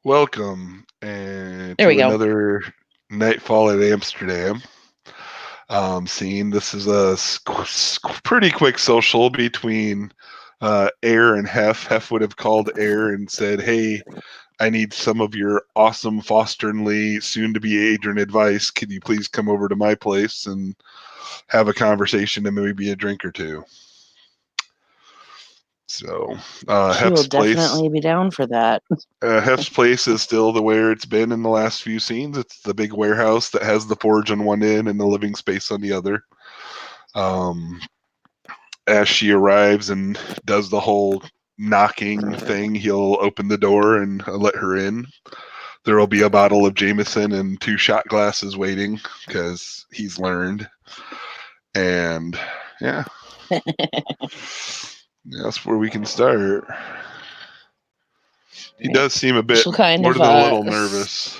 Welcome There we to go. another Nightfall at Amsterdam scene. This is a pretty quick social between Eir and Heph. Heph would have called Eir and said, "Hey, I need some of your awesome Fosternly, soon-to-be Adrian advice. Could you please come over to my place and have a conversation and maybe a drink or two?" So She will definitely be down for that. Hef's place is still the where it's been in the last few scenes. It's the big warehouse that has the forge on one end and the living space on the other. Um, as she arrives and does the whole knocking thing, he'll open the door and let her in. There will be a bottle of Jameson and two shot glasses waiting because he's learned. And yeah, that's where we can start. He does seem a bit She'll kind more of than a little nervous.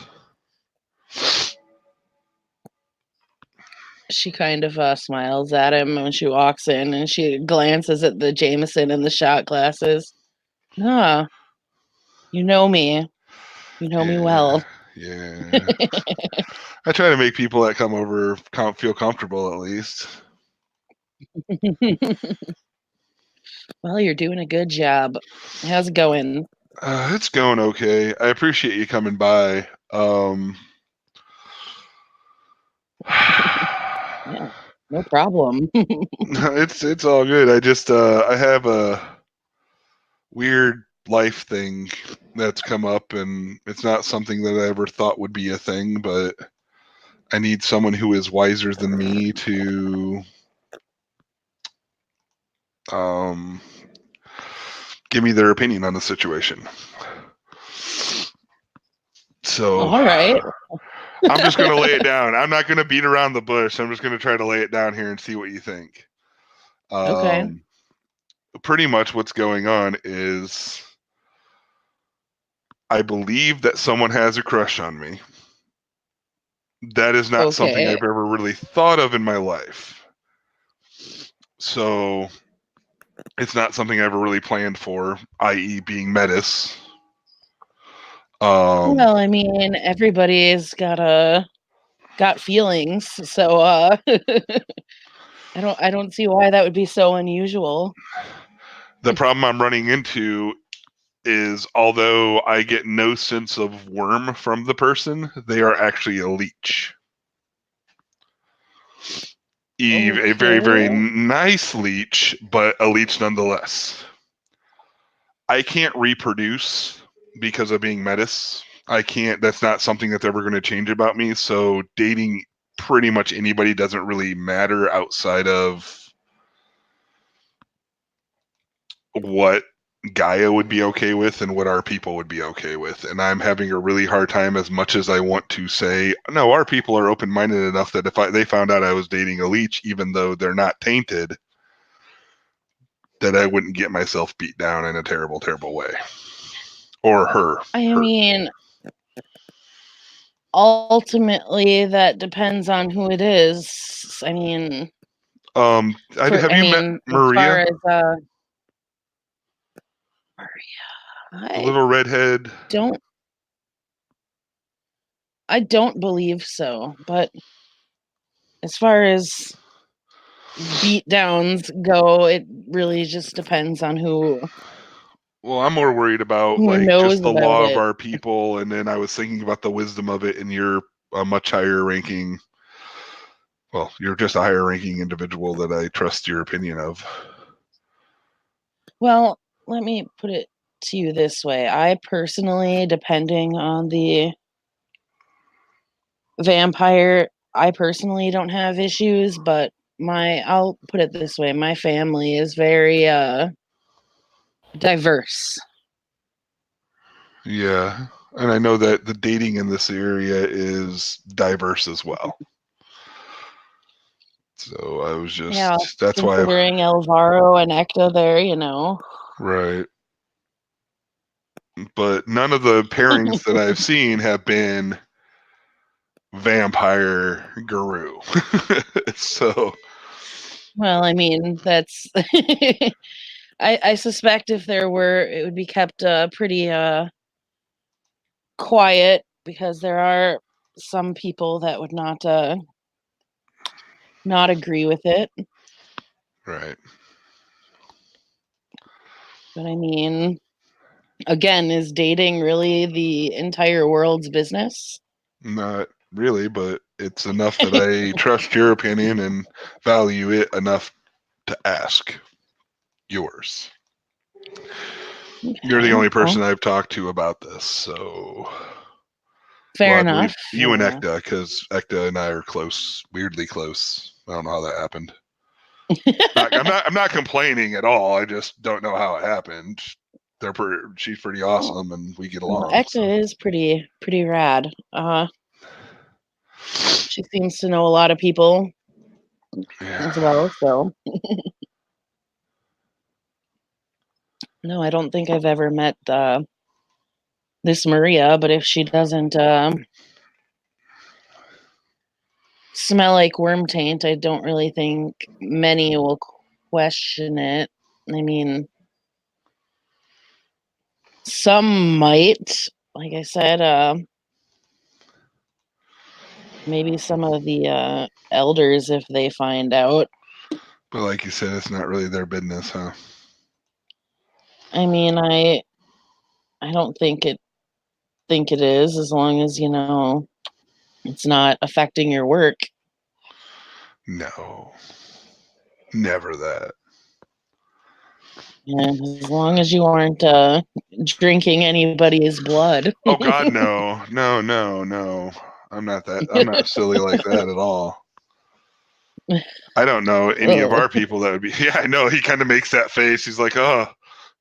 she kind of smiles at him when she walks in, and she glances at the Jameson and the shot glasses. Ah, you know me. You know me Yeah, well. yeah. I try to make people that come over feel comfortable at least. Well, you're doing a good job. How's it going? It's going okay. I appreciate you coming by. Yeah, no problem. it's all good. I just I have a weird life thing that's come up, and it's not something that I ever thought would be a thing, but I need someone who is wiser than me to um give me their opinion on the situation. So All right. I'm just going to lay it down. I'm not going to beat around the bush. I'm just going to try to lay it down here and see what you think. Okay. Um, Pretty much what's going on is I believe that someone has a crush on me. That is not something Okay. I've ever really thought of in my life. So it's not something I ever really planned for, i.e., being Metis. Well, I mean, everybody's got feelings, so I don't see why that would be so unusual. The problem I'm running into is although I get no sense of worm from the person, they are actually a leech. Eve, a very, very Okay. nice leech, but a leech nonetheless. I can't reproduce because of being Metis. I can't, that's not something that's ever going to change about me. So dating pretty much anybody doesn't really matter outside of what Gaia would be okay with and what our people would be okay with. And I'm having a really hard time, as much as I want to say, no, our people are open minded enough that if they found out I was dating a leech, even though they're not tainted, that I wouldn't get myself beat down in a terrible, terrible way. Or her. I mean, ultimately, that depends on who it is. I mean, Have you met as far Maria, as Maria, the little redhead? don't, I don't believe so. But as far as beat downs go, it really just depends on Well, I'm more worried about who like just knows the about law of it. our people, and then I was thinking about the wisdom of it, and you're a much higher ranking. Well, you're just a higher ranking individual that I trust your opinion of. Well, let me put it to you this way. I personally, depending on the vampire, I personally don't have issues, but I'll put it this way, my family is very diverse. Yeah, and I know that the dating in this area is diverse as well. So I was Yeah, just that's why considering Elvaro and Ekta there, right. But none of the pairings that I've seen have been vampire guru. So Well, I mean, that's I suspect if there were, it would be kept pretty quiet because there are some people that would not agree with it. Right. But I mean, again, is dating really the entire world's business? Not really, but it's enough that I trust your opinion and value it enough to ask yours. You're the Okay, only well, person I've talked to about this, so fair I believe enough. you and Ekta, because Ekta and I are close, weirdly close. I don't know how that happened. I'm not complaining at all. I just don't know how it happened. She's pretty awesome, and we get along. Ekta So. is pretty rad. She seems to know a lot of people as well. So no, I don't think I've ever met this Maria. But if she doesn't smell like worm taint, I don't really think many will question it. I mean, some might. Like I said, maybe some of the elders, if they find out. But like you said, it's not really their business, huh? I mean, I don't think it is, as long as it's not affecting your work. No, never that. And as long as you aren't drinking anybody's blood. Oh God, no. I'm not silly like that at all. I don't know any of our people that would be. Yeah, I know. He kind of makes that face. He's like, oh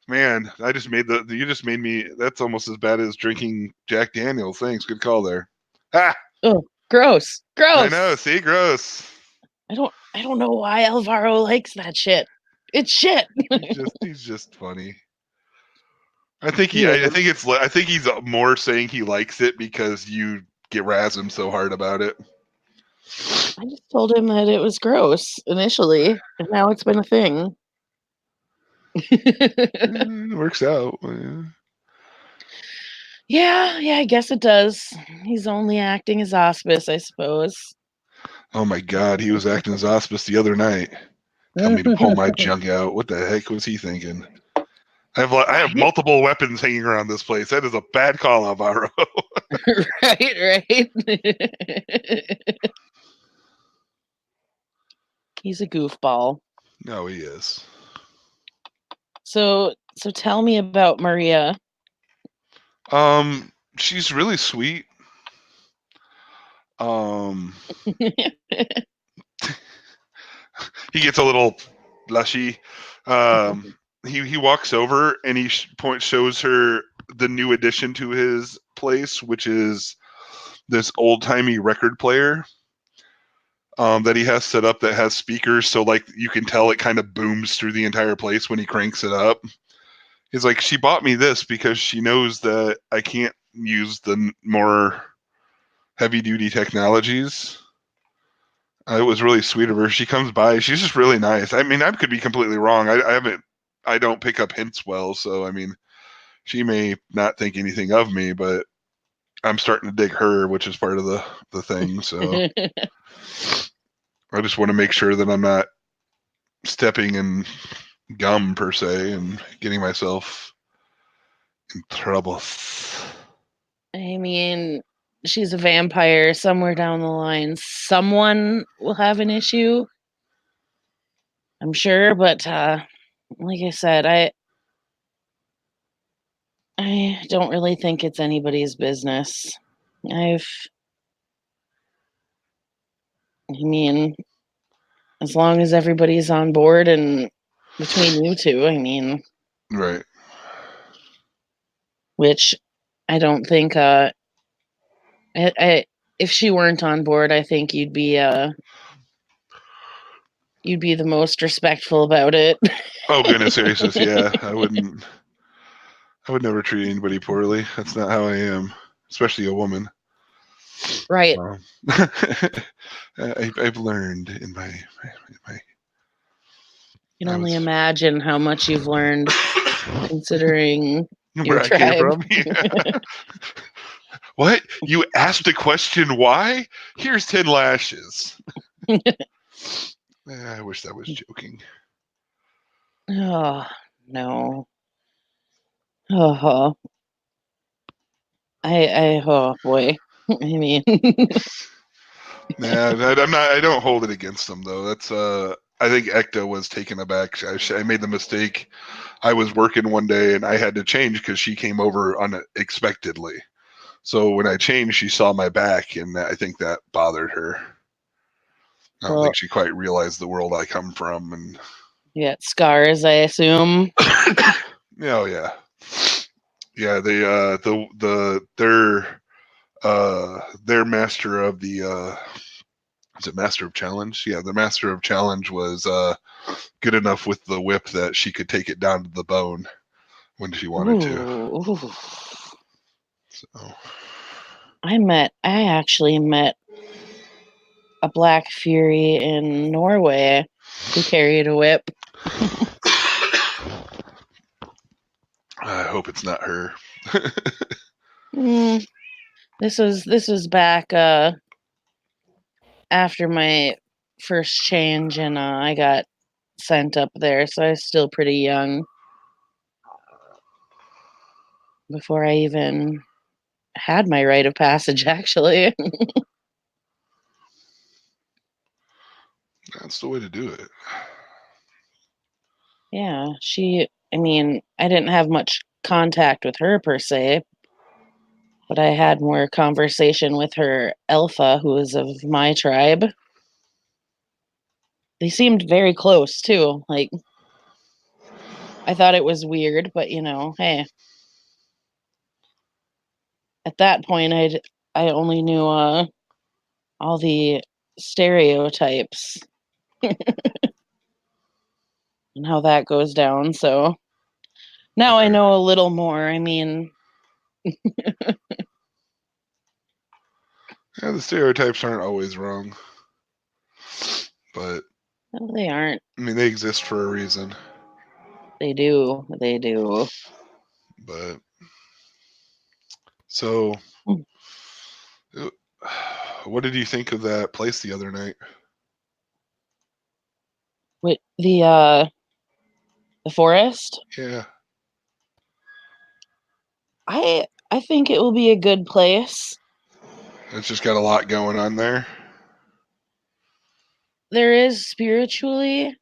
man, you just made me. That's almost as bad as drinking Jack Daniels. Thanks, good call there. Ah, Oh, gross. I know. See, gross. I don't know why Alvaro likes that shit. It's shit. He's just funny. I think I think he's more saying he likes it because you get razz him so hard about it. I just told him that it was gross initially, and now it's been a thing. It works out. Yeah, I guess it does. He's only acting as auspice, I suppose. Oh my God, he was acting as auspice the other night. Tell me to pull my junk out. What the heck was he thinking? I have multiple weapons hanging around this place. That is a bad call, Alvaro. Right. He's a goofball. No, he is. So tell me about Maria. She's really sweet. He gets a little blushy. He walks over and he shows her the new addition to his place, which is this old timey record player that he has set up that has speakers, so like you can tell it kind of booms through the entire place when he cranks it up. He's like, she bought me this because she knows that I can't use the more heavy duty technologies. It was really sweet of her. She comes by. She's just really nice. I mean, I could be completely wrong. I don't pick up hints well. So, I mean, she may not think anything of me, but I'm starting to dig her, which is part of the thing. So I just want to make sure that I'm not stepping in gum per se and getting myself in trouble. I mean, she's a vampire. Somewhere down the line, someone will have an issue, I'm sure. But like I said, I don't really think it's anybody's business. I mean, as long as everybody's on board and between you two, I mean, Right. which I don't think if she weren't on board, I think you'd be the most respectful about it. Oh goodness gracious, yeah. I would never treat anybody poorly. That's not how I am, especially a woman. Right. I've learned in my You can only imagine how much you've learned considering where your I came tribe. from. Yeah. What? You asked a question why? Here's 10 lashes. I wish that was joking. Oh, no. Oh, oh boy. I mean, Yeah, I don't hold it against them though. That's I think Ekta was taken aback. I made the mistake. I was working one day and I had to change because she came over unexpectedly. So when I changed, she saw my back, and I think that bothered her. I don't well, think she quite realized the world I come from, and you got scars, I assume. oh yeah, yeah. Their master of the is it Master of Challenge? Yeah, the Master of Challenge was good enough with the whip that she could take it down to the bone when she wanted to. Ooh. So. I actually met a Black Fury in Norway who carried a whip. I hope it's not her. This was back after my first change, and I got sent up there, so I was still pretty young before I even had my rite of passage, actually. That's the way to do it. Yeah, I mean, I didn't have much contact with her per se, but I had more conversation with her Alpha, who is of my tribe. They seemed very close too. Like, I thought it was weird, but hey, at that point, I only knew all the stereotypes and how that goes down. So now I know a little more. I mean, Yeah, the stereotypes aren't always wrong, but no, they aren't. I mean they exist for a reason. They do. They do. But so, Hmm. what did you think of that place the other night? With the forest, Yeah, I think it will be a good place. it's just got a lot going on there. There is spiritually,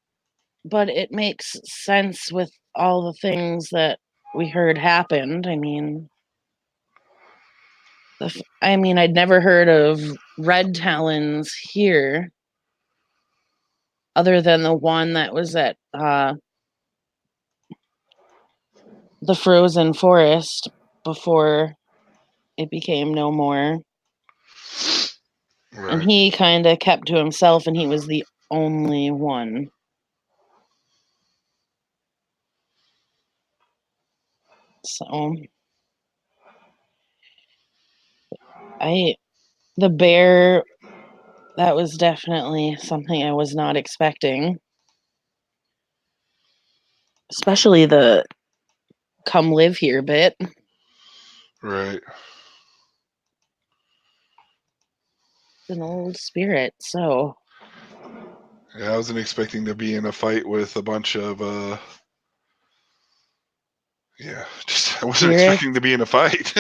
but it makes sense with all the things that we heard happened. I mean, I'd never heard of red talons here, other than the one that was at the frozen forest before it became no more. Right. And he kind of kept to himself, and he was the only one. So the bear, that was definitely something I was not expecting. Especially the come live here bit. Right. An old spirit, so Yeah, I wasn't expecting to be in a fight with a bunch of yeah, just I wasn't spirit. expecting to be in a fight.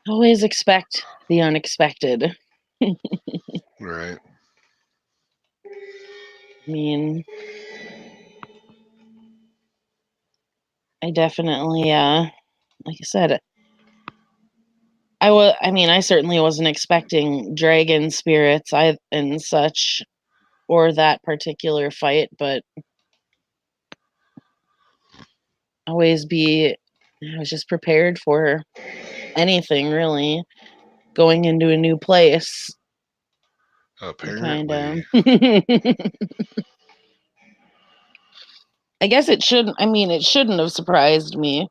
Always expect the unexpected. Right. I mean, I definitely like I said, I certainly wasn't expecting dragon spirits and such, or that particular fight, but I was just prepared for anything really. Going into a new place, kind of. Apparently. I guess it shouldn't. I mean, it shouldn't have surprised me,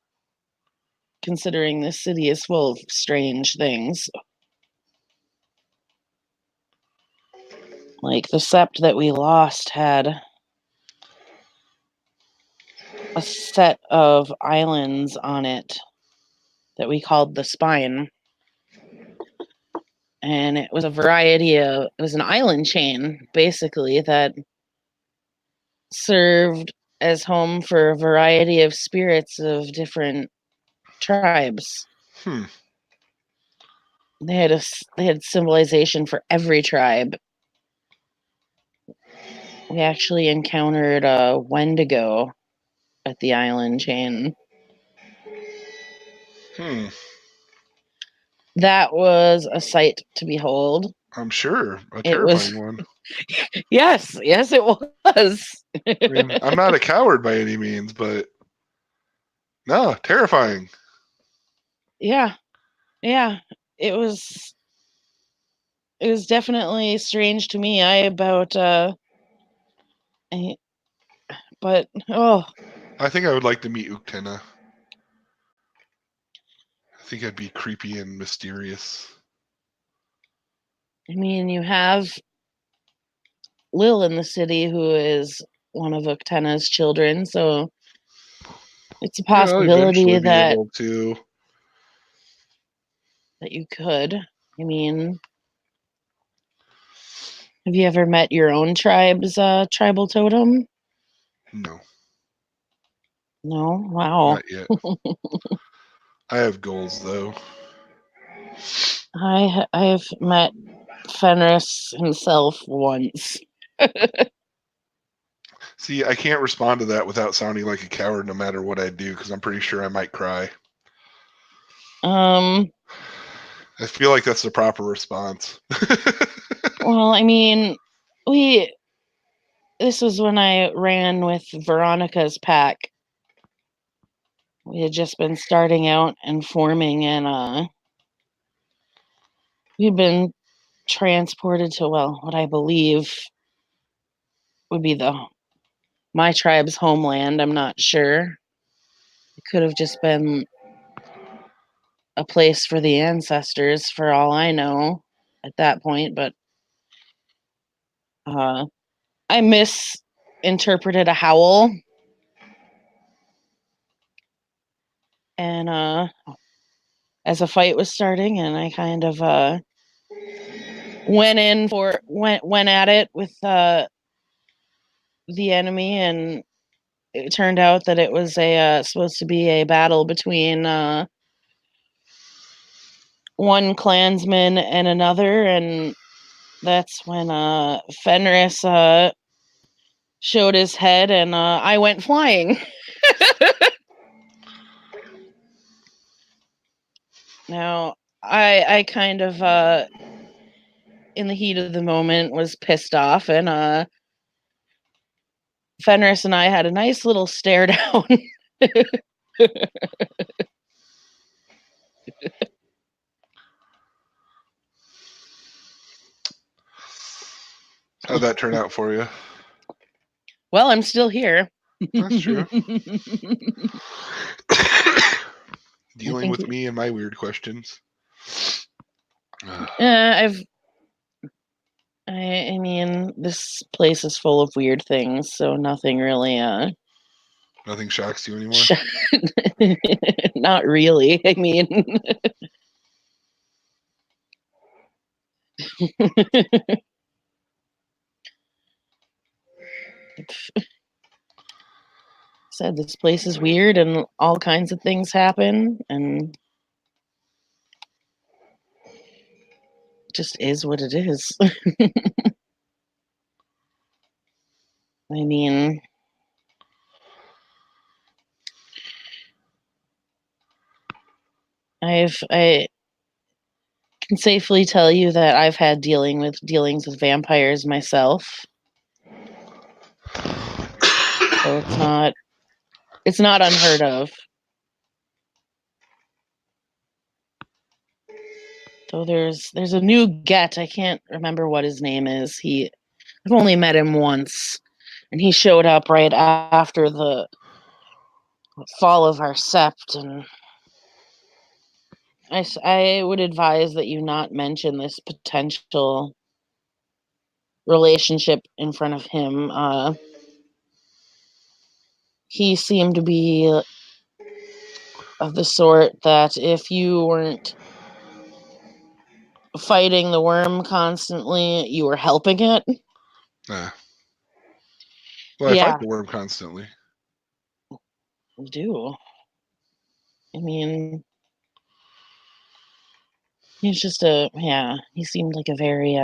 considering this city is full of strange things. Like the sept that we lost had a set of islands on it that we called the Spine. And it was it was an island chain, basically, that served as home for a variety of spirits of different tribes. Hmm. They had civilization for every tribe. We actually encountered a Wendigo at the island chain. Hmm. That was a sight to behold. I'm sure. A It was terrifying one. yes, it was. I mean, I'm not a coward by any means, but no, terrifying. Yeah. It was definitely strange to me. But I think I would like to meet Uktena. I think I'd be creepy and mysterious. I mean, you have Lil in the city, who is one of Uktena's children, so it's a Yeah, I'll eventually possibility be that able to. you could. I mean, have you ever met your own tribe's tribal totem? No, No? Wow. not yet. I have goals though. I've met Fenris himself once. See, I can't respond to that without sounding like a coward no matter what I do because I'm pretty sure I might cry. Um, I feel like that's the proper response. well, I mean, this was when I ran with Veronica's pack. We had just been starting out and forming, and we'd been transported to, well, what I believe would be my tribe's homeland. I'm not sure. It could have just been a place for the ancestors, for all I know, at that point. But I misinterpreted a howl, and as a fight was starting, and I kind of went at it with the enemy, and it turned out that it was supposed to be a battle between one clansman and another, and that's when Fenris showed his head, and I went flying. Now, I kind of in the heat of the moment was pissed off, and Fenris and I had a nice little stare down. How'd that turn out for you? Well, I'm still here. That's true. Dealing think with me and my weird questions. I mean, this place is full of weird things, so nothing really Nothing shocks you anymore? not really. I mean, said this place is weird and all kinds of things happen, and just is what it is. I mean, I can safely tell you that I've had dealings with vampires myself. So it's not unheard of. So there's a new get. I can't remember what his name is. I've only met him once, and he showed up right after the fall of our sept, and I would advise that you not mention this potential relationship in front of him. He seemed to be of the sort that if you weren't fighting the worm constantly, you were helping it. Well, I fight Yeah, the worm constantly. you do. I mean, he's just he seemed like a very,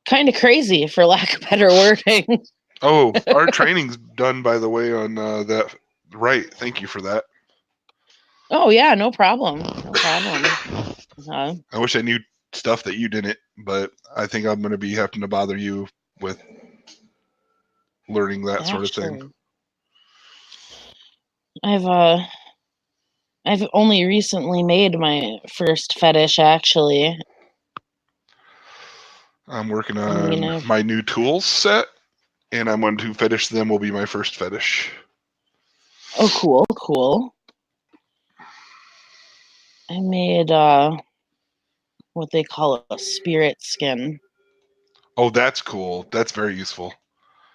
kind of crazy, for lack of better wording. Oh, our training's done, by the way, on that. Right. Thank you for that. Oh, yeah, no problem. No problem. I wish I knew stuff that you didn't, but I think I'm going to be having to bother you with learning that sort of sure. thing. I've only recently made my first fetish, actually. I'm working on my new tools set, and I'm going to fetish them will be my first fetish. Oh, cool. I made what they call a spirit skin. Oh, that's cool. That's very useful.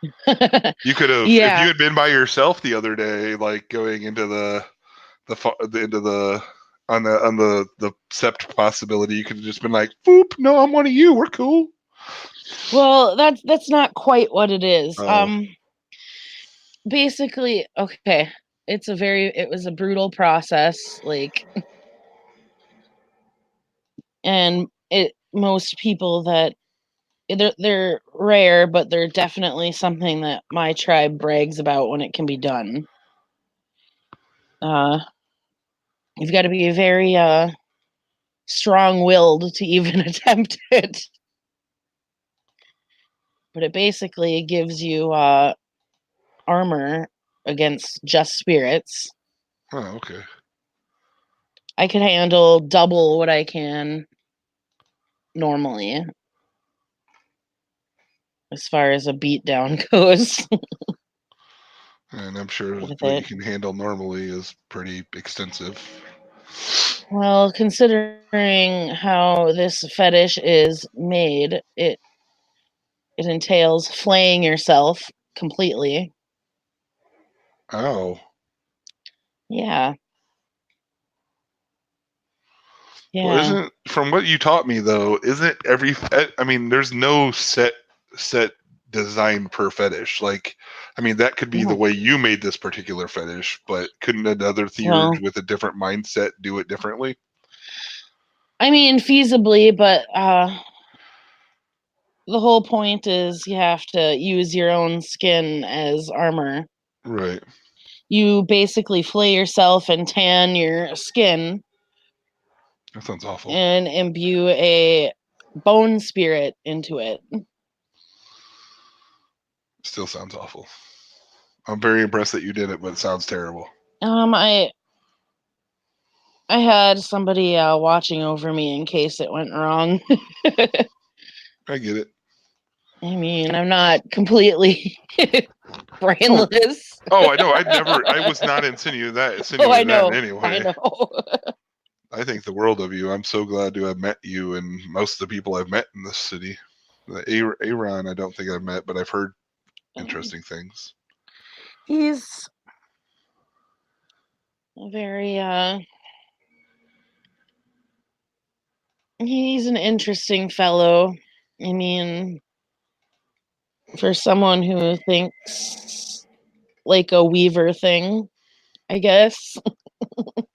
You could have, if you Yeah. had been by yourself the other day, like going into the into the on the sept possibility, you could have just been like, "Boop! No, I'm one of you. We're cool." Well, that's not quite what it is. Oh. Basically, okay, it was a brutal process, like, and most people that they're rare, but they're definitely something that my tribe brags about when it can be done. You've got to be very strong-willed to even attempt it. But it basically gives you armor against just spirits. Oh, okay. I can handle double what I can normally, as far as a beatdown goes. And I'm sure With what it. you can handle normally is pretty extensive. Well, considering how this fetish is made, it entails flaying yourself completely. Oh. Yeah. Well, Yeah. isn't from what you taught me though? Isn't every? I mean, there's no set design per fetish. Like, I mean, that could be the No. way you made this particular fetish, but couldn't another Well, theurge with a different mindset do it differently? I mean, feasibly, but the whole point is you have to use your own skin as armor. Right. You basically flay yourself and tan your skin That sounds awful. and imbue a bone spirit into it. Still sounds awful. I'm very impressed that you did it, but it sounds terrible. I had somebody watching over me in case it went wrong. I get it. I mean, I'm not completely Oh, brainless. oh, I know. I was not insinuating Oh, I that in know. any I way. know. I think the world of you. I'm so glad to have met you and most of the people I've met in this city. Aaron, I don't think I've met, but I've heard interesting things. He's very he's an interesting fellow. I mean, for someone who thinks like a weaver thing, I guess.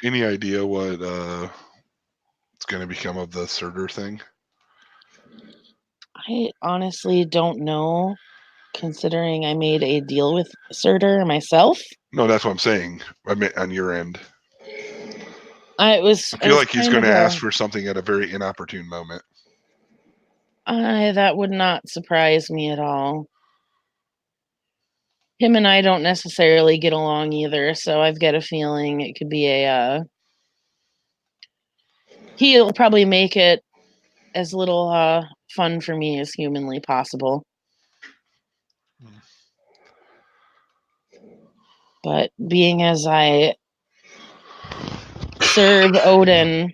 Any idea what it's going to become of the Surtur thing? I honestly don't know, considering I made a deal with Surtur myself. No, that's what I'm saying. I meant on your end. I was I feel like he's kind going of to ask for something at a very inopportune moment. that would not surprise me at all. Him and I don't necessarily get along either, so I've got a feeling it could be he'll probably make it as little fun for me as humanly possible. But being as I serve Odin,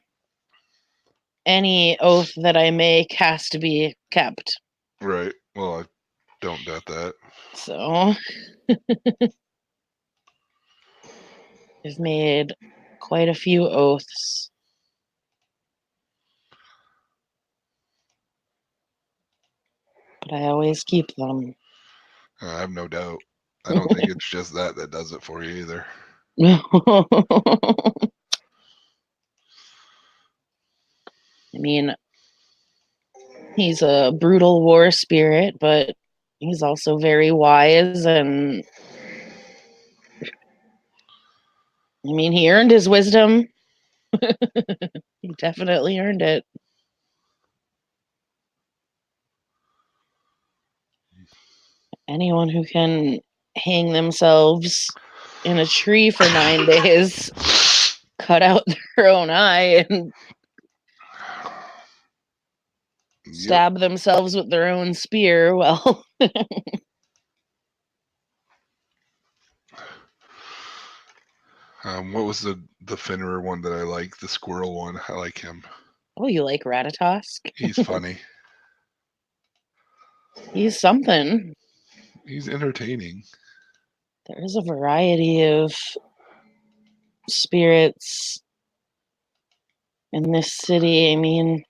any oath that I make has to be kept. Right. Well, I don't doubt that. So I've made quite a few oaths. But I always keep them. I have no doubt. I don't think it's just that does it for you either. I mean, he's a brutal war spirit, but he's also very wise, and I mean, he earned his wisdom. He definitely earned it. Anyone who can hang themselves in a tree for 9 days, cut out their own eye, and stab themselves with their own spear, well. What was the Finnerer one that I like? The squirrel one. I like him. Oh, you like Ratatosk? He's funny. He's something. He's entertaining. There is a variety of spirits in this city. I mean,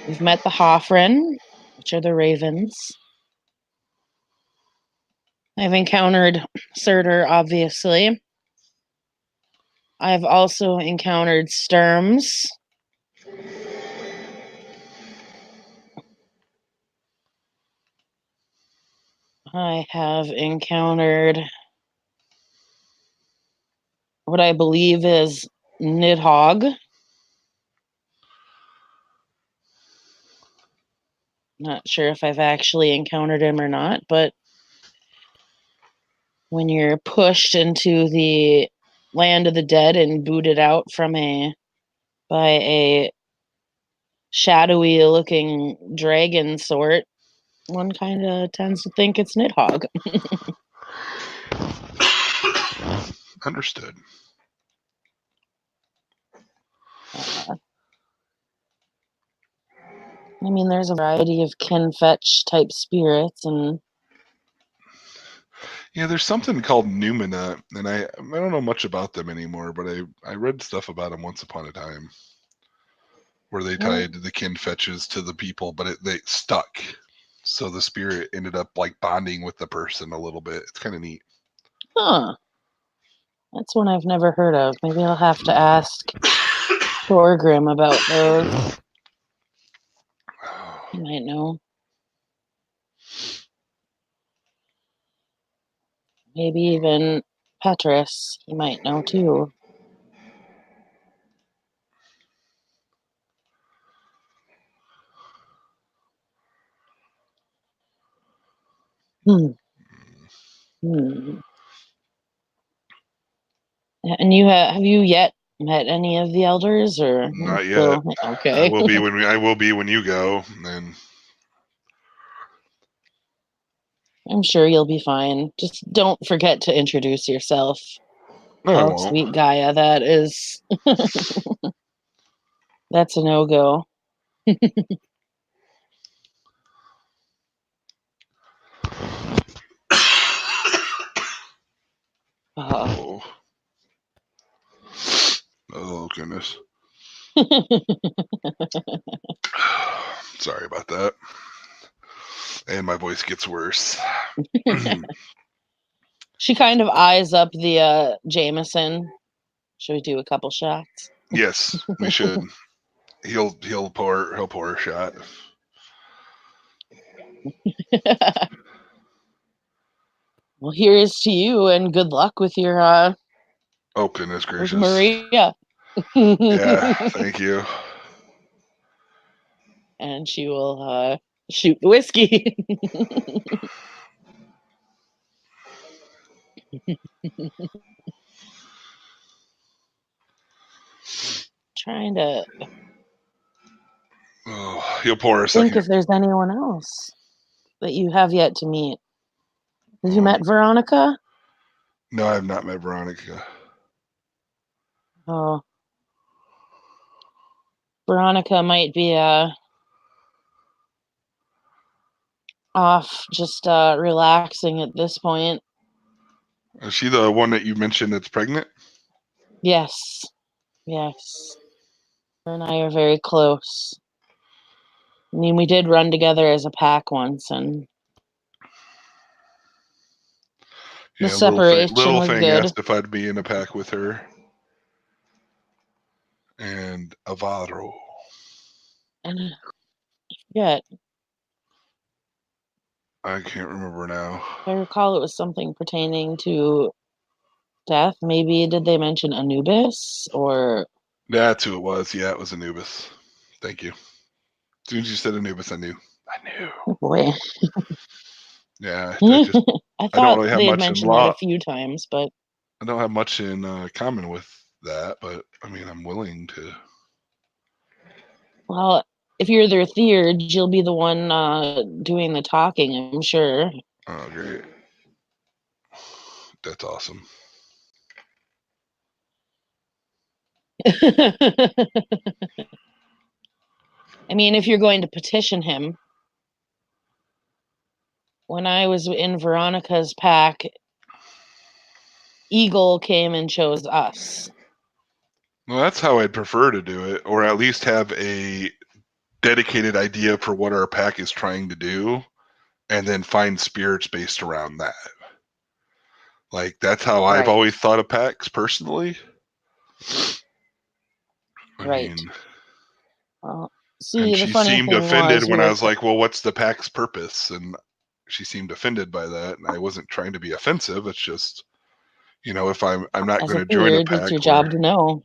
we've met the Hoffren, which are the ravens. I've encountered Surtur, obviously. I've also encountered Sturms. I have encountered what I believe is Nidhogg. Not sure if I've actually encountered him or not, but when you're pushed into the land of the dead and booted out by a shadowy looking dragon sort, one kind of tends to think it's Nidhogg. Understood. I mean, there's a variety of kin fetch type spirits, and yeah, there's something called Numina, and I don't know much about them anymore, but I read stuff about them once upon a time, where they tied the kin fetches to the people, but they stuck, so the spirit ended up like bonding with the person a little bit. It's kind of neat. Huh. That's one I've never heard of. Maybe I'll have to ask Thorgrim about those. He might know. Maybe even Petrus. He might know too. Hmm. And have you yet met any of the elders, or Not yet. still okay? I will be when you go, and I'm sure you'll be fine. Just don't forget to introduce yourself. no, I Oh, won't. sweet Gaia, that is that's a no-go. Oh. Oh goodness. Sorry about that. And my voice gets worse. She kind of eyes up the Jameson. Should we do a couple shots? Yes, we should. He'll pour a shot. Well, here's to you, and good luck with your Oh goodness gracious. with Maria. Yeah, thank you. And she will shoot the whiskey. Trying to He'll pour a think second. if there's anyone else that you have yet to meet. Have you met Veronica? No, I have not met Veronica. Oh, Veronica might be off just relaxing at this point. Is she the one that you mentioned that's pregnant? Yes. Yes. Her and I are very close. I mean, we did run together as a pack once, and the Yeah, separation Little was Fang good. asked if I'd be in a pack with her. And Avaro. And yet, I can't remember now. if I recall, it was something pertaining to death. Maybe did they mention Anubis or? That's who it was. Yeah, it was Anubis. Thank you. As soon as you said Anubis, I knew. Oh boy. Yeah, I I don't thought really have they had much in mentioned that law. a few times, but I don't have much in common with that, but I mean, I'm willing to. well, if you're their theurge, you'll be the one doing the talking, I'm sure. Oh, great. That's awesome. I mean, if you're going to petition him, when I was in Veronica's pack, Eagle came and chose us. Well, that's how I'd prefer to do it, or at least have a dedicated idea for what our pack is trying to do, and then find spirits based around that. Like, that's how I've Right. always thought of packs personally. I Right. mean, Well, and see, the she funny seemed thing offended was when I with was like, well, what's the pack's purpose? And she seemed offended by that. And I wasn't trying to be offensive. It's just, if I'm not as going a to join a theurge, it's your pack job where, to know.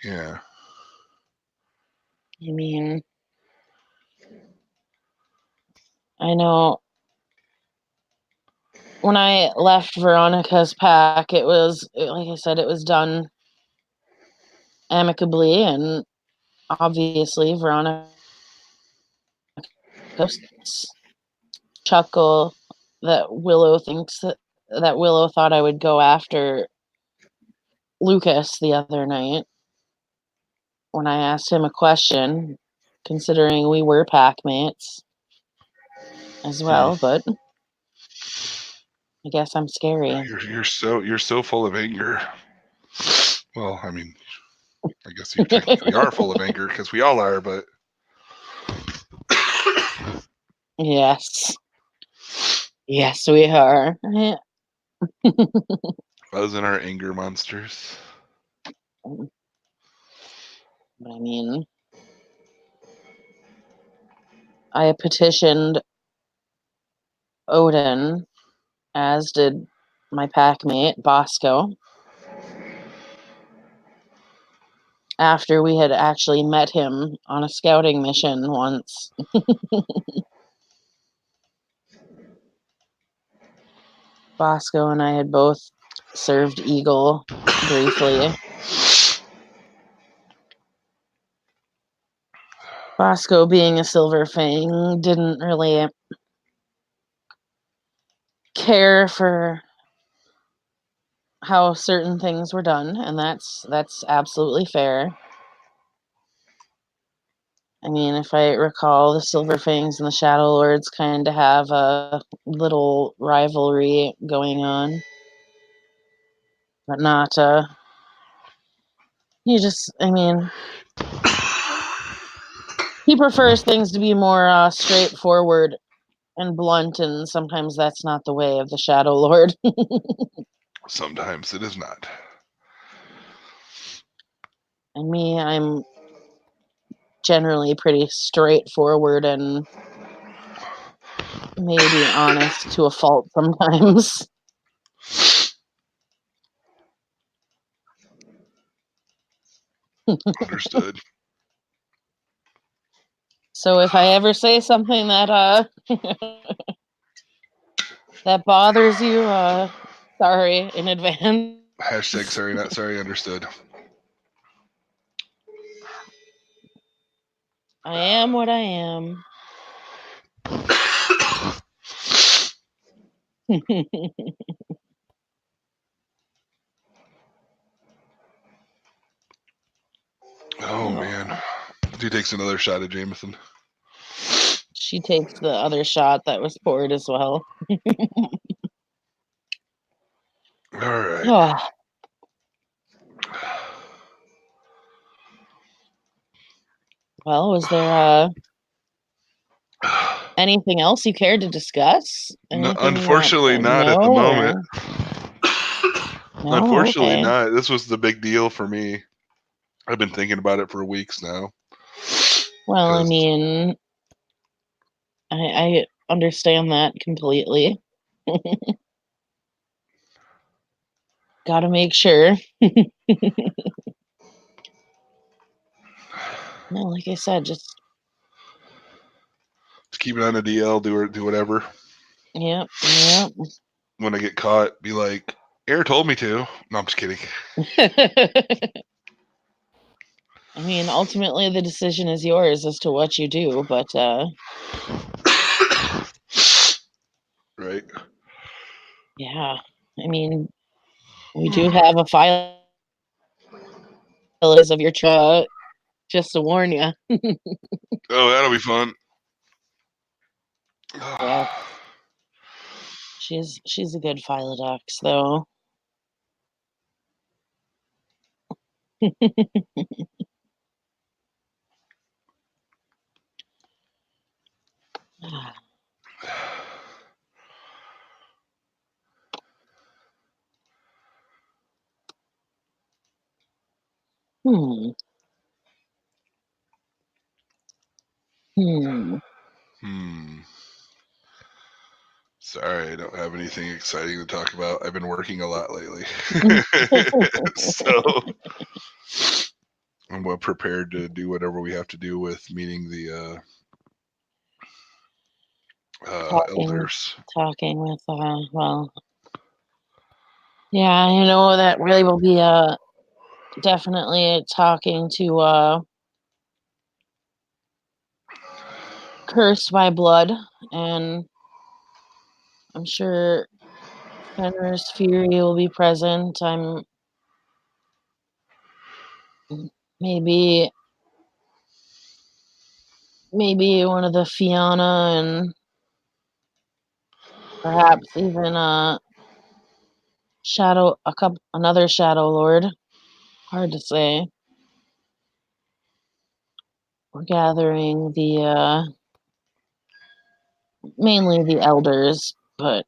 yeah. I mean, I know when I left Veronica's pack, it was, like I said, it was done amicably, and obviously Veronica chuckle that Willow thinks that Willow thought I would go after Lucas the other night when I asked him a question, considering we were pack mates as well, but I guess I'm scary. You're so full of anger. Well, I mean, I guess you technically are full of anger because we all are, but Yes. Yes, we are. us and our anger monsters. But I mean, I petitioned Odin, as did my pack mate, Bosco, after we had actually met him on a scouting mission once. Bosco and I had both served Eagle briefly. Bosco, being a Silver Fang, didn't really care for how certain things were done, and that's absolutely fair. I mean, if I recall, the Silver Fangs and the Shadow Lords kind of have a little rivalry going on, but not I mean, he prefers things to be more straightforward and blunt, and sometimes that's not the way of the Shadow Lord. Sometimes it is not. And me, I'm generally pretty straightforward and maybe honest to a fault sometimes. Understood. So if I ever say something that that bothers you, sorry in advance. Hashtag sorry, not sorry. Understood. I am what I am. Oh man. He takes another shot at Jameson. She takes the other shot that was poured as well. Right. Oh, well, was there anything else you cared to discuss? No, Anything you want? unfortunately, not at the No, moment. or no? Unfortunately, Okay. not. This was the big deal for me. I've been thinking about it for weeks now. Well, I 'Cause- mean, I understand that completely. Got to make sure. No, like I said, just keep it on the DL, do whatever. yep, yep. When I get caught, be like, Air told me to. No, I'm just kidding. I mean, ultimately, the decision is yours as to what you do, but Right. yeah, I mean, we do have a file of your just to warn you. Oh, that'll be fun. Yeah, she's a good Philodox, though. Hmm. Hmm. Sorry, I don't have anything exciting to talk about. I've been working a lot lately. So I'm well prepared to do whatever we have to do with meeting the elders. Talking with well, yeah, I know that really will be definitely talking to Cursed by Blood, and I'm sure Fenrir's Fury will be present. I'm maybe one of the Fianna, and perhaps even another Shadow Lord. Hard to say. We're gathering the mainly the elders, but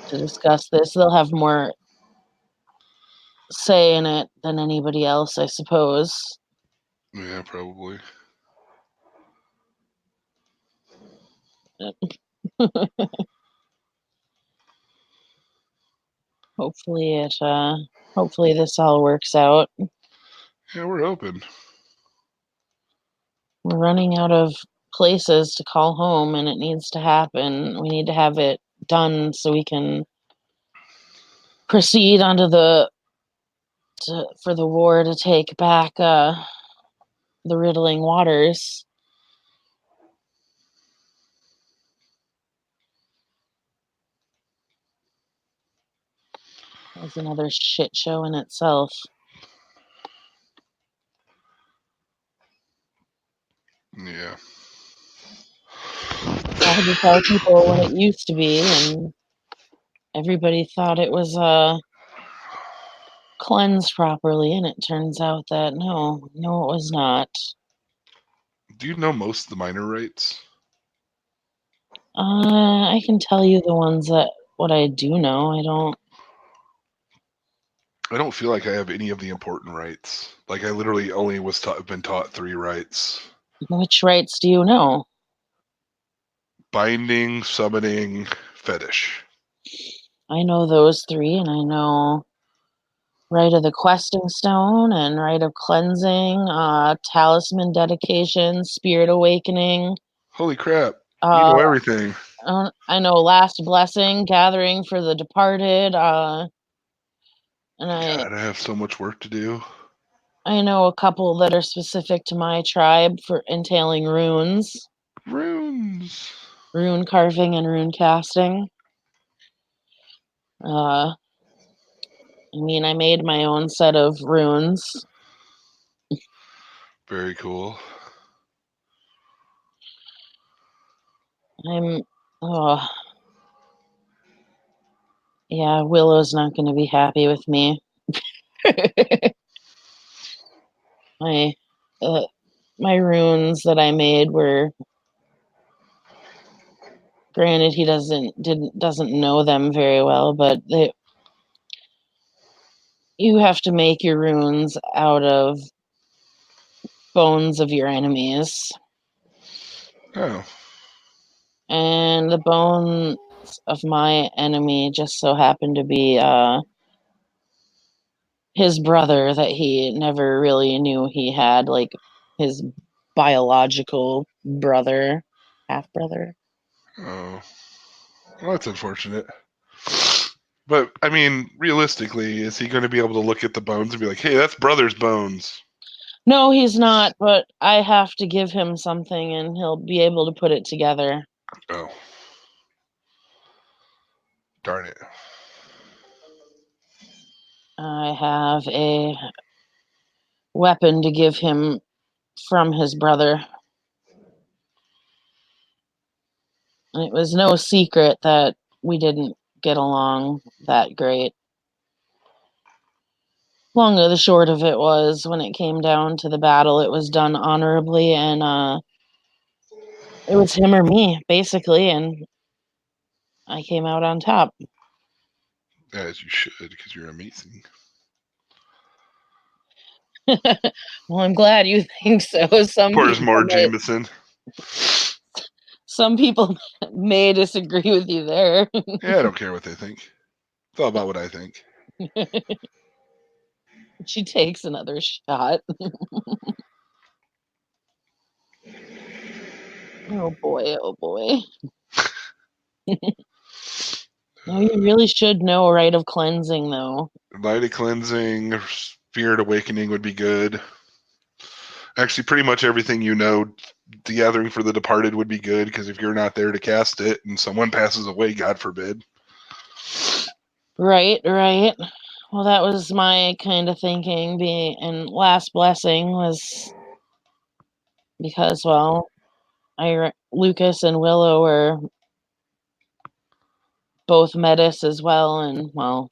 to discuss this, they'll have more say in it than anybody else, I suppose. Yeah, probably. Hopefully this all works out. Yeah, we're open. We're running out of places to call home, and it needs to happen. We need to have it done so we can proceed onto for the war to take back the riddling waters. That's another shit show in itself. Yeah. Hard to tell people what it used to be, and everybody thought it was cleansed properly, and it turns out that no, it was not. Do you know most of the minor rights? I can tell you the ones that what I do know. I don't feel like I have any of the important rights. Like I literally only been taught 3 rights: Which rights do you know? binding, summoning, fetish. I know those 3, and I know Rite of the Questing Stone and Rite of Cleansing, Talisman Dedication, Spirit Awakening. Holy crap! You Uh, know everything. I know Last Blessing, Gathering for the Departed, and God, I have so much work to do. I know a couple that are specific to my tribe for entailing runes, Runes. rune carving, and rune casting. I mean, I made my own set of runes. Very cool. I'm, oh, Yeah, Willow's not going to be happy with me. my my runes that I made were, granted he doesn't know them very well, but you have to make your runes out of bones of your enemies. Oh. And the bones of my enemy just so happened to be his brother that he never really knew he had, like his biological brother, half brother. Oh. Well, that's unfortunate. But, I mean, realistically, is he going to be able to look at the bones and be like, hey, that's brother's bones? No, he's not, but I have to give him something and he'll be able to put it together. Oh. Darn it. I have a weapon to give him from his brother. And it was no secret that we didn't get along that great. Long or the short of it was, when it came down to the battle, it was done honorably, and it was him or me, basically, and I came out on top. As you should, because you're amazing. Well, I'm glad you think so. Pours more Jameson. Some people may disagree with you there. Yeah, I don't care what they think. It's all about what I think. She takes another shot. Oh boy, oh boy. No, you really should know a rite of cleansing, though. Light of cleansing, spirit awakening would be good. Actually, pretty much everything you know, the gathering for the departed would be good, because if you're not there to cast it and someone passes away, God forbid. Right, right. Well, that was my kind of thinking. And last blessing was because, well, Lucas and Willow were both Metis as well, and well,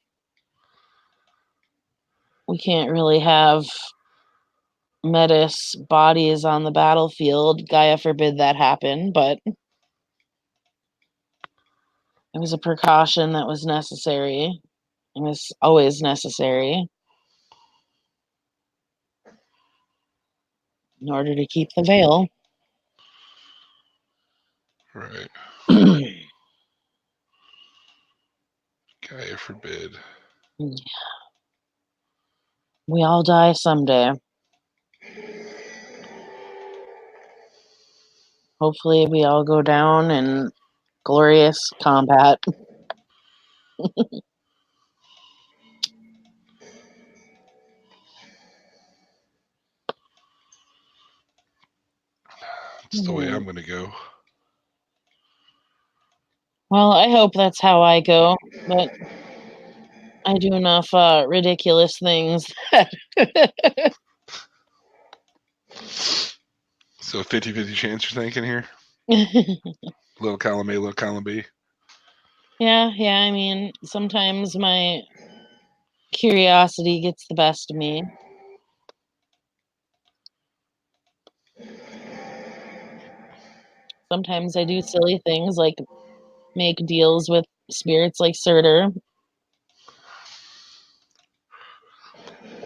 we can't really have Metis bodies on the battlefield. Gaia forbid that happen, but it was a precaution that was necessary. It was always necessary in order to keep the veil. Right. Gaia forbid. We all die someday. Hopefully, we all go down in glorious combat. It's the way I'm going to go. Well, I hope that's how I go, but I do enough ridiculous things. So 50-50 chance you're thinking here? Little column A, little column B. Yeah, I mean, sometimes my curiosity gets the best of me. Sometimes I do silly things like make deals with spirits like Surtur,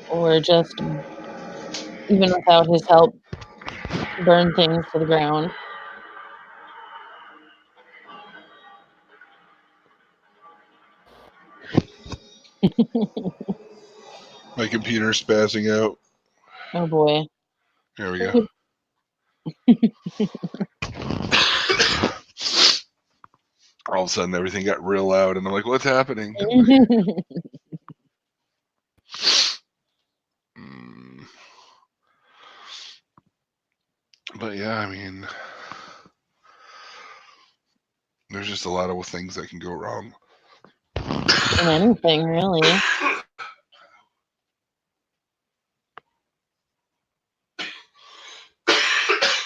or just, even without his help, burn things to the ground. My computer's spazzing out. Oh boy. There we go. All of a sudden, everything got real loud, and I'm like, what's happening? But yeah, I mean, there's just a lot of things that can go wrong. In anything, really.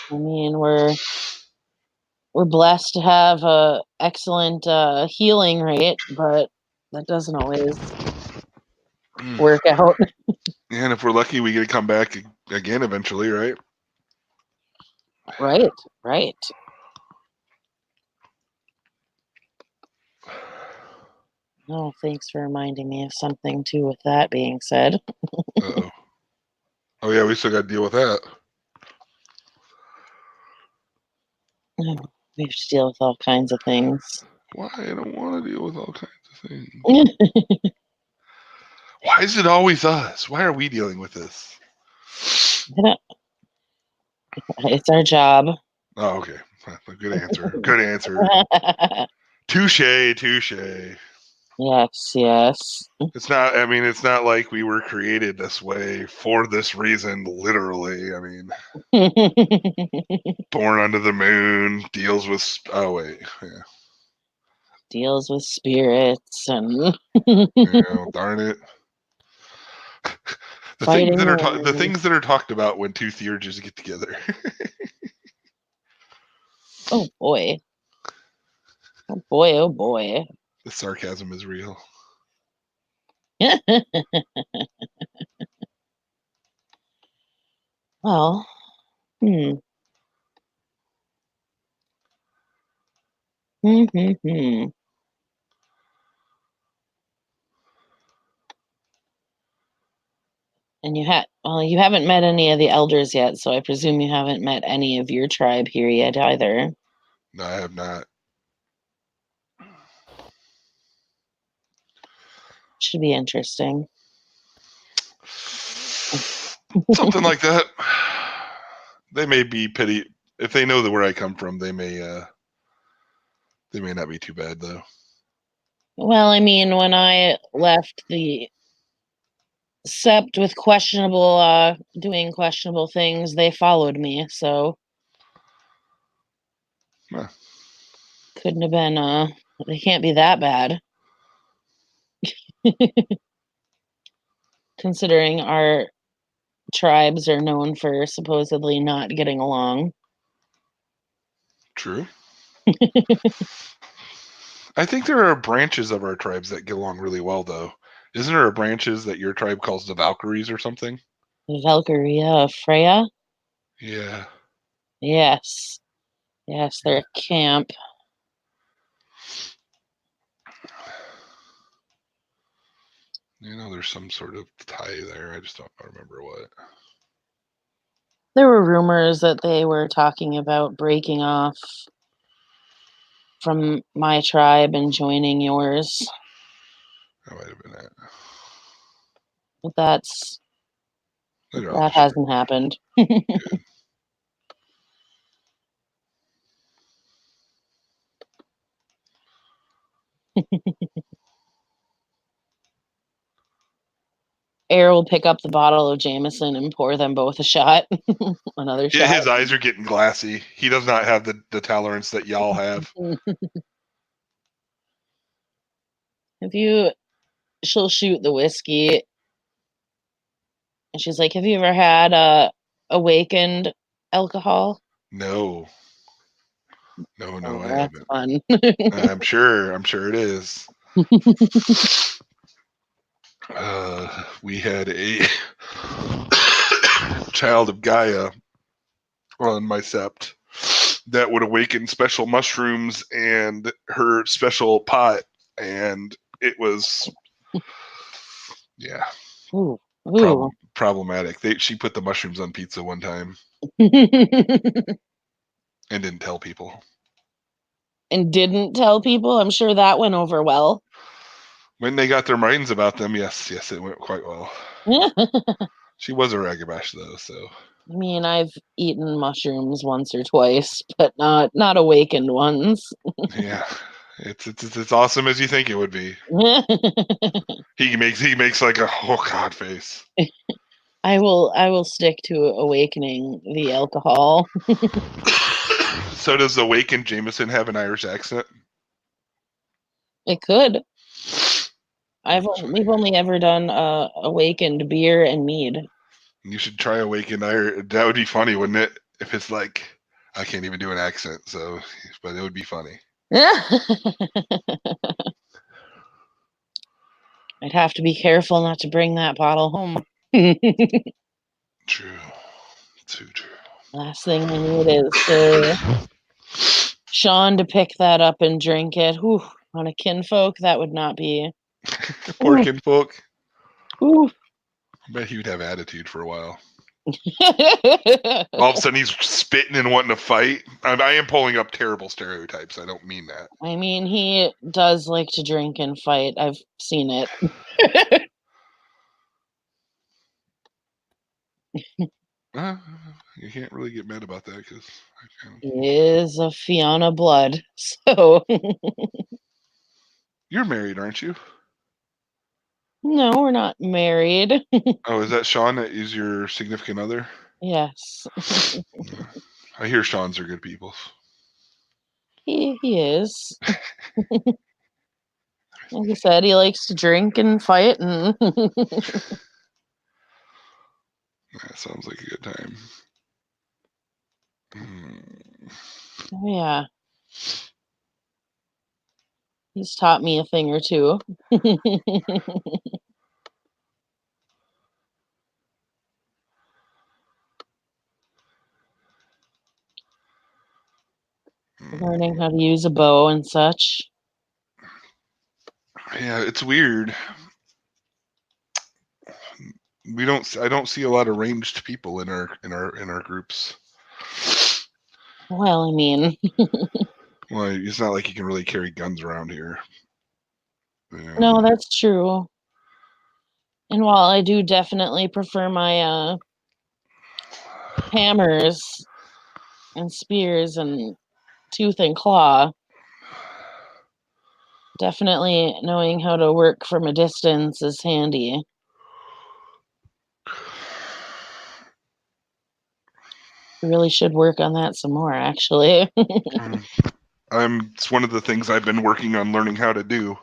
I mean, we're blessed to have a excellent healing rate, but that doesn't always work out. And if we're lucky, we get to come back again eventually, right? Right, right. Oh, thanks for reminding me of something too. With that being said, Uh-oh. Oh yeah, we still got to deal with that. we have to deal with all kinds of things. Why? I don't want to deal with all kinds of things. Why is it always us? Why are we dealing with this? It's our job. Oh, okay. Good answer. Good answer. Touche, touche. Yes, yes. It's not, I mean, it's not like we were created this way for this reason, literally. I mean, born under the moon, deals with, oh, wait. Yeah. Deals with spirits and Darn it. The fighting things that are talked about when two theurges get together. Oh boy. Oh boy, oh boy. The sarcasm is real. Well, hmm. Hmm. And you haven't met any of the elders yet, so I presume you haven't met any of your tribe here yet either. No, I have not. Should be interesting. Something like that. They may be pity if they know that where I come from. They may not be too bad though. Well, I mean, when I left the sept with doing questionable things, they followed me, so Huh. couldn't have been they can't be that bad. Considering our tribes are known for supposedly not getting along. True. I think there are branches of our tribes that get along really well though. Isn't there a branches that your tribe calls the Valkyries or something? Valkyria, Freya? Yeah. Yes. Yes, they're a camp. There's some sort of tie there. I just don't remember what. There were rumors that they were talking about breaking off from my tribe and joining yours. That might have been that. But Later, I'll that just check. hasn't happened. Good. Eir will pick up the bottle of Jameson and pour them both a shot. Another Yeah, shot. his eyes are getting glassy. He does not have the tolerance that y'all have. She'll shoot the whiskey. And she's like, have you ever had awakened alcohol? No. No, Oh, I that's haven't. fun. I'm sure it is. We had a child of Gaia on my sept that would awaken special mushrooms and her special pot, and it was, yeah, Ooh. Ooh. problematic. She put the mushrooms on pizza one time and didn't tell people. And didn't tell people? I'm sure that went over well. When they got their minds about them, yes, it went quite well. She was a ragabash though, so. I mean, I've eaten mushrooms once or twice, but not awakened ones. Yeah, it's awesome as you think it would be. He makes like a oh god face. I will stick to awakening the alcohol. So does Awakened Jameson have an Irish accent? It could. We've only ever done awakened beer and mead. You should try Awakened Irish. That would be funny, wouldn't it? If it's like I can't even do an accent, so but it would be funny. I'd have to be careful not to bring that bottle home. True. Too true. Last thing I need is for Sean to pick that up and drink it. Whew, on a kinfolk, that would not be. Poor Ooh, kinfolk. ooh. I bet he would have attitude for a while. All of a sudden, he's spitting and wanting to fight. I am pulling up terrible stereotypes. I don't mean that. I mean, he does like to drink and fight. I've seen it. You can't really get mad about that because He is a Fianna blood. So, you're married, aren't you? no, we're not married. Oh, is that Sean that is your significant other? Yes, I hear Sean's are good people. he is. Like I said, he likes to drink and fight, and That sounds like a good time. oh, yeah, he's taught me a thing or two. Learning how to use a bow and such. Yeah, it's weird. I don't see a lot of ranged people in our groups. Well, I mean, Well, it's not like you can really carry guns around here. no, that's true. And while I do definitely prefer my hammers and spears and tooth and claw, definitely knowing how to work from a distance is handy. Really should work on that some more, actually. It's one of the things I've been working on learning how to do,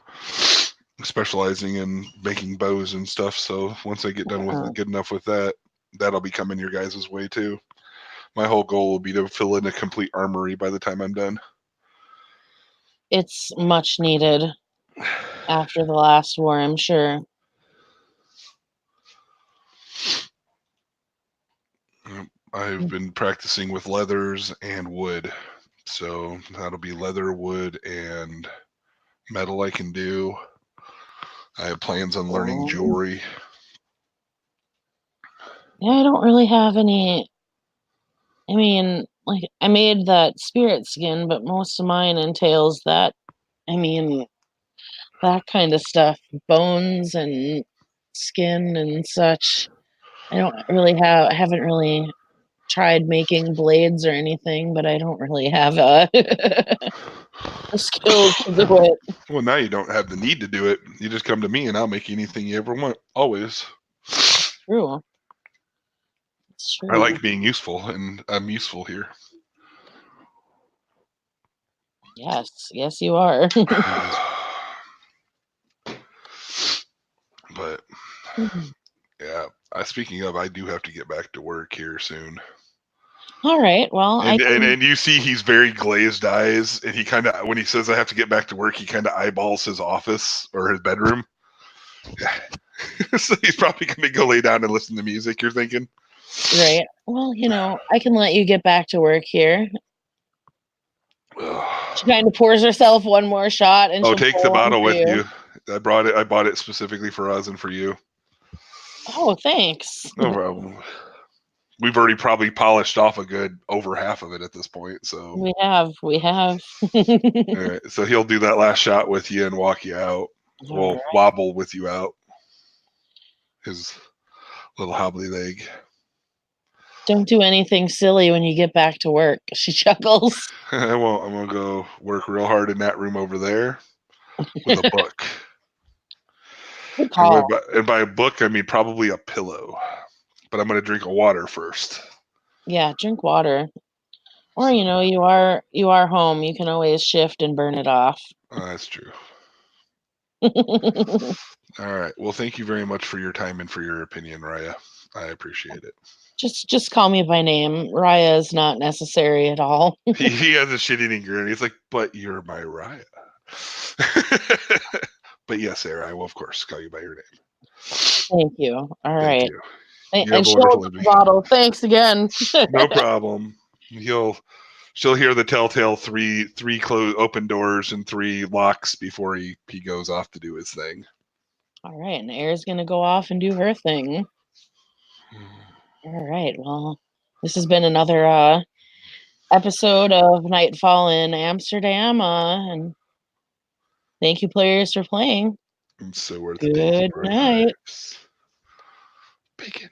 specializing in making bows and stuff. So once I get done with it, good enough with that, that'll be coming your guys' way too. My whole goal will be to fill in a complete armory by the time I'm done. It's much needed after the last war, I'm sure. I've been practicing with leathers and wood. So that'll be leather, wood, and metal I can do. I have plans on learning jewelry. Yeah, I don't really have any. I mean, like, I made that spirit skin, but most of mine entails that. I mean, that kind of stuff, bones and skin and such. I haven't really tried making blades or anything, but I don't really have the skills to do it. Well, now you don't have the need to do it. You just come to me and I'll make anything you ever want. Always. True. It's true. I like being useful, and I'm useful here. Yes, yes, you are. But yeah, speaking of, I do have to get back to work here soon. All right. Well, and you see, he's very glazed eyes, and he kind of, when he says I have to get back to work, he kind of eyeballs his office or his bedroom. So he's probably going to go lay down and listen to music. You're thinking, right. Well, I can let you get back to work here. She kind of pours herself one more shot, and she'll take pour the one bottle for with you. you. I bought it specifically for us and for you. Oh, thanks. No problem. We've already probably polished off a good over half of it at this point. So we have. all right, so he'll do that last shot with you and walk you out. Well, wobble with you out. His little hobbly leg. Don't do anything silly when you get back to work. She chuckles. I won't. I'm gonna go work real hard in that room over there with a book. Good call. And by a book, I mean probably a pillow. But I'm gonna drink a water first. Yeah, drink water. Or you are home. You can always shift and burn it off. That's true. All right. Well, thank you very much for your time and for your opinion, Raya. I appreciate it. Just call me by name. Raya is not necessary at all. He has a shit-eating grin. He's like, "But you're my Raya." But yes, Sarah, I will of course call you by your name. Thank you. All Thank right. you. You have And a she'll wonderful open the evening. bottle. Thanks again. No problem. She'll hear the telltale three open doors and 3 locks before he goes off to do his thing. All right, and Eir's gonna go off and do her thing. All right. Well, this has been another episode of Nightfall in Amsterdam, and thank you, players, for playing. And so worth it. Thank you Good very night. much. Bacon.